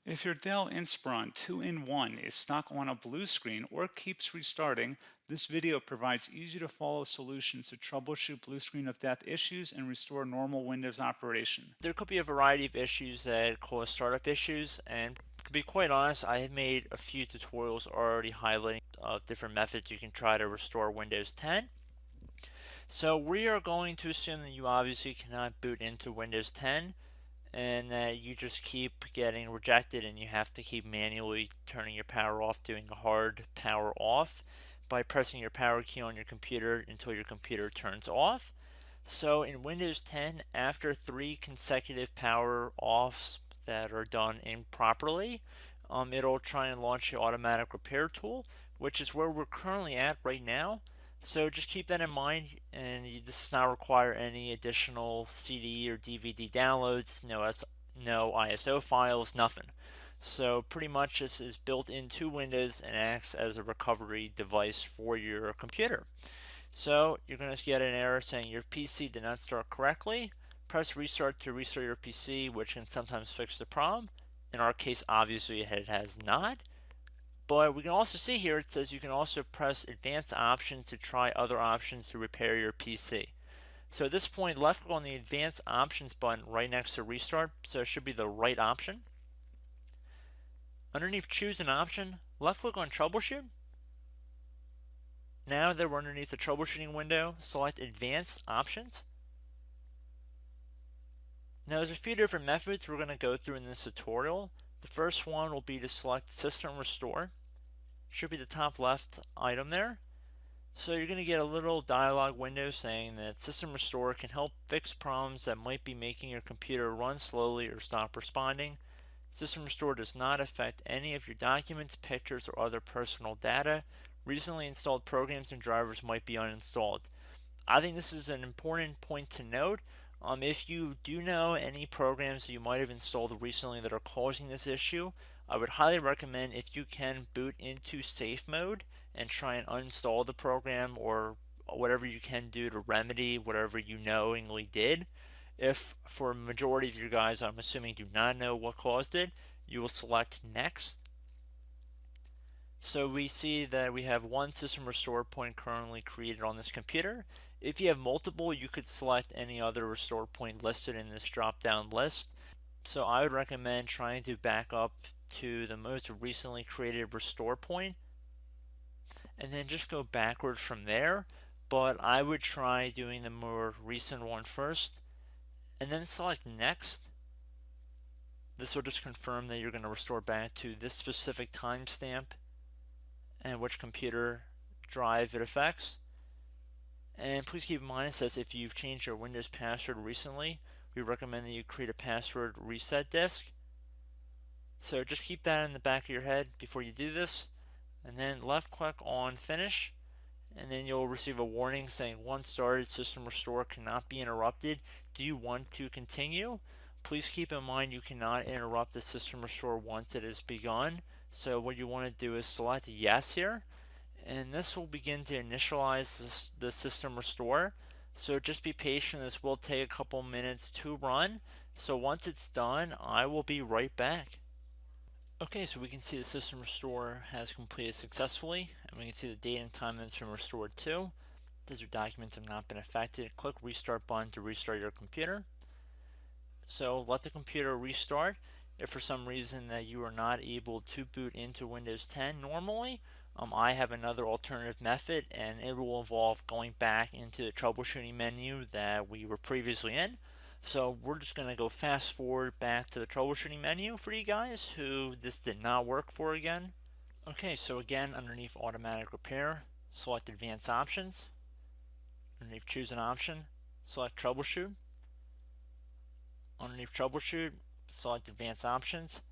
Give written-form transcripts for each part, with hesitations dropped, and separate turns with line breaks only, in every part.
If your Dell Inspiron Two-In-One is stuck on a blue screen or keeps restarting, this video provides easy to follow solutions to troubleshoot blue screen of death issues and restore normal Windows operation.
There could be a variety of issues that cause startup issues, and to be quite honest, I have made a few tutorials already highlighting different methods you can try to restore Windows 10. So we are going to assume that you obviously cannot boot into Windows 10 and that you just keep getting rejected and you have to keep manually turning your power off, doing a hard power off by pressing your power key on your computer until your computer turns off. So in Windows 10, after 3 consecutive power offs that are done improperly, it'll try and launch the automatic repair tool, which is where we're currently at right now. So just keep that in mind, and this does not require any additional CD or DVD downloads, no ISO files, nothing. So pretty much this is built into Windows and acts as a recovery device for your computer. So you're going to get an error saying your PC did not start correctly. Press restart to restart your PC, which can sometimes fix the problem. In our case, obviously it has not. But we can also see here it says you can also press advanced options to try other options to repair your PC. So at this point, left click on the advanced options button right next to restart, so it should be the right option. Underneath choose an option, left click on troubleshoot. Now that we're underneath the troubleshooting window, select advanced options. Now there's a few different methods we're going to go through in this tutorial. The first one will be to select system restore. Should be the top left item there. So you're going to get a little dialog window saying that System Restore can help fix problems that might be making your computer run slowly or stop responding. System Restore does not affect any of your documents, pictures, or other personal data. Recently installed programs and drivers might be uninstalled. I think this is an important point to note. If you do know any programs that you might have installed recently that are causing this issue, I would highly recommend if you can boot into safe mode and try and uninstall the program or whatever you can do to remedy whatever you knowingly did. If for a majority of you guys, I'm assuming do not know what caused it, you will select next. So we see that we have one system restore point currently created on this computer. If you have multiple, you could select any other restore point listed in this drop down list. So I would recommend trying to back up to the most recently created restore point and then just go backward from there. But I would try doing the more recent one first and then select next. This will just confirm that you're going to restore back to this specific timestamp and which computer drive it affects. And please keep in mind it says if you've changed your Windows password recently, we recommend that you create a password reset disk. So just keep that in the back of your head before you do this, and then left click on finish, and then you'll receive a warning saying once started, system restore cannot be interrupted. Do you want to continue? Please keep in mind you cannot interrupt the system restore once it is begun. So what you want to do is select yes here, and this will begin to initialize the system restore. So just be patient, this will take a couple minutes to run. So once it's done, I will be right back. Okay, so we can see the system restore has completed successfully, and we can see the date and time that it's been restored to. These your documents have not been affected. Click restart button to restart your computer. So let the computer restart. If for some reason that you are not able to boot into Windows 10 normally, I have another alternative method, and it will involve going back into the troubleshooting menu that we were previously in. So we're just going to go fast forward back to the troubleshooting menu for you guys who this did not work for again. Okay, so again, underneath automatic repair, select advanced options. Underneath choose an option, select troubleshoot. Underneath troubleshoot, select advanced options.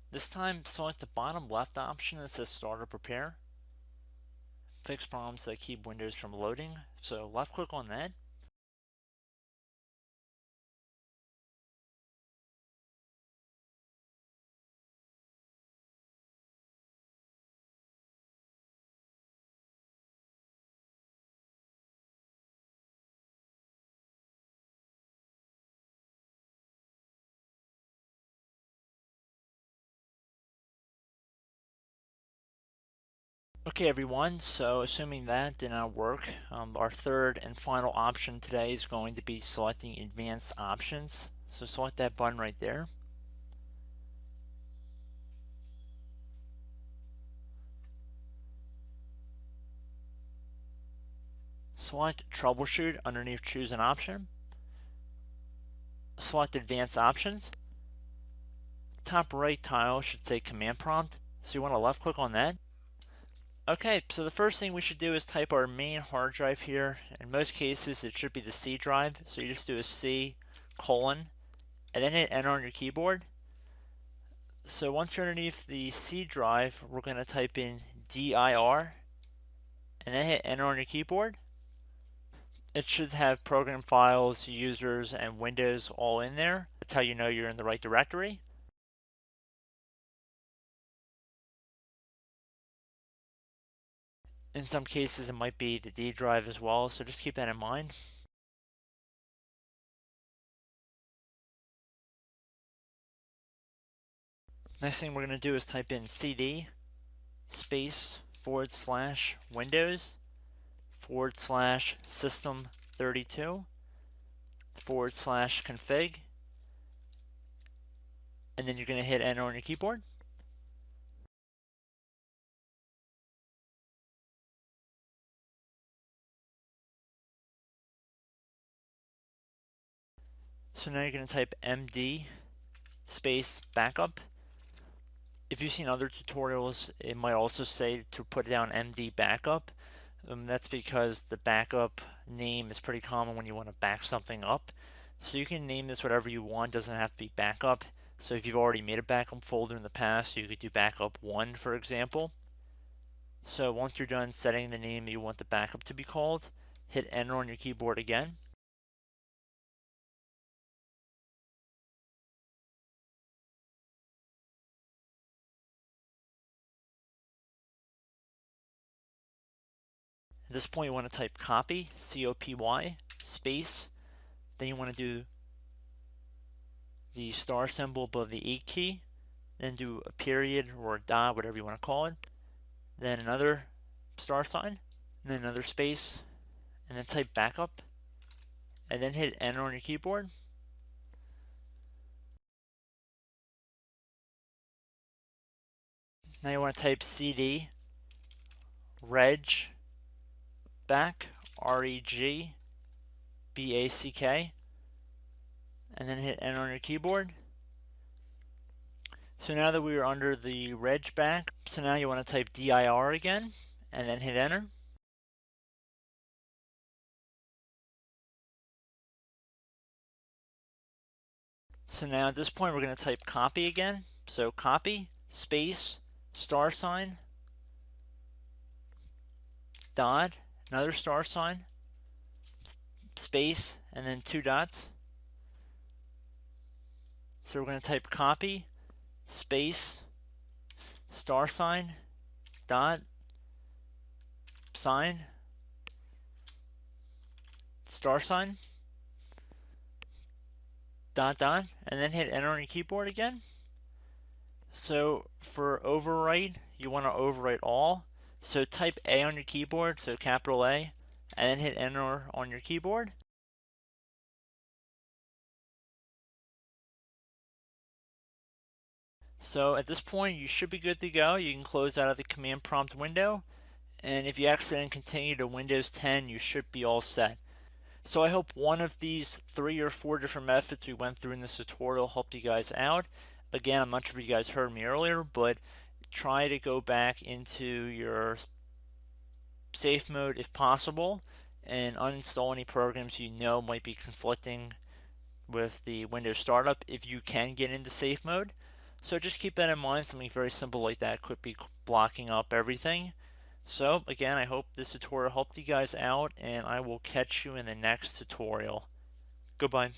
This time, select the bottom left option that says Startup Repair. Fix problems that keep Windows from loading. So left click on that. Okay everyone, so assuming that did not work, our third and final option today is going to be selecting advanced options. So select that button right there. Select troubleshoot underneath choose an option. Select advanced options. Top right tile should say command prompt, so you want to left click on that. Okay, so the first thing we should do is type our main hard drive here. In most cases it should be the C drive, so you just do a C colon and then hit enter on your keyboard. So once you're underneath the C drive, we're going to type in dir and then hit enter on your keyboard. It should have program files, users, and Windows all in there. That's how you know you're in the right directory. In some cases, it might be the D drive as well, so just keep that in mind. Next thing we're going to do is type in cd space / Windows / system32 / config, and then you're going to hit enter on your keyboard. So now you're going to type md space backup. If you've seen other tutorials, it might also say to put down md backup. That's because the backup name is pretty common when you want to back something up. So you can name this whatever you want, doesn't have to be backup. So if you've already made a backup folder in the past, you could do backup 1, for example. So once you're done setting the name you want the backup to be called, hit enter on your keyboard again. At this point you want to type copy, C-O-P-Y, space, then you want to do the star symbol above the 8 key, then do a period or a dot, whatever you want to call it, then another star sign, and then another space, and then type backup, and then hit enter on your keyboard. Now you want to type cd reg back, REG BACK, and then hit enter on your keyboard. So now that we are under the reg back, so now you want to type dir again, and then hit enter. So now at this point we're going to type copy again. So copy, space, star sign, dot, another star sign, space, and then 2 dots. So we're going to type copy, space, star sign, dot, sign, star sign, dot, dot, and then hit enter on your keyboard again. So for overwrite, you want to overwrite all. So type A on your keyboard, so capital A, and then hit enter on your keyboard. So at this point, you should be good to go. You can close out of the command prompt window. And if you accidentally continue to Windows 10, you should be all set. So I hope one of these 3 or 4 different methods we went through in this tutorial helped you guys out. Again, I'm not sure if you guys heard me earlier, but try to go back into your safe mode if possible and uninstall any programs you know might be conflicting with the Windows startup if you can get into safe mode. So just keep that in mind. Something very simple like that could be blocking up everything. So again, I hope this tutorial helped you guys out, and I will catch you in the next tutorial. Goodbye.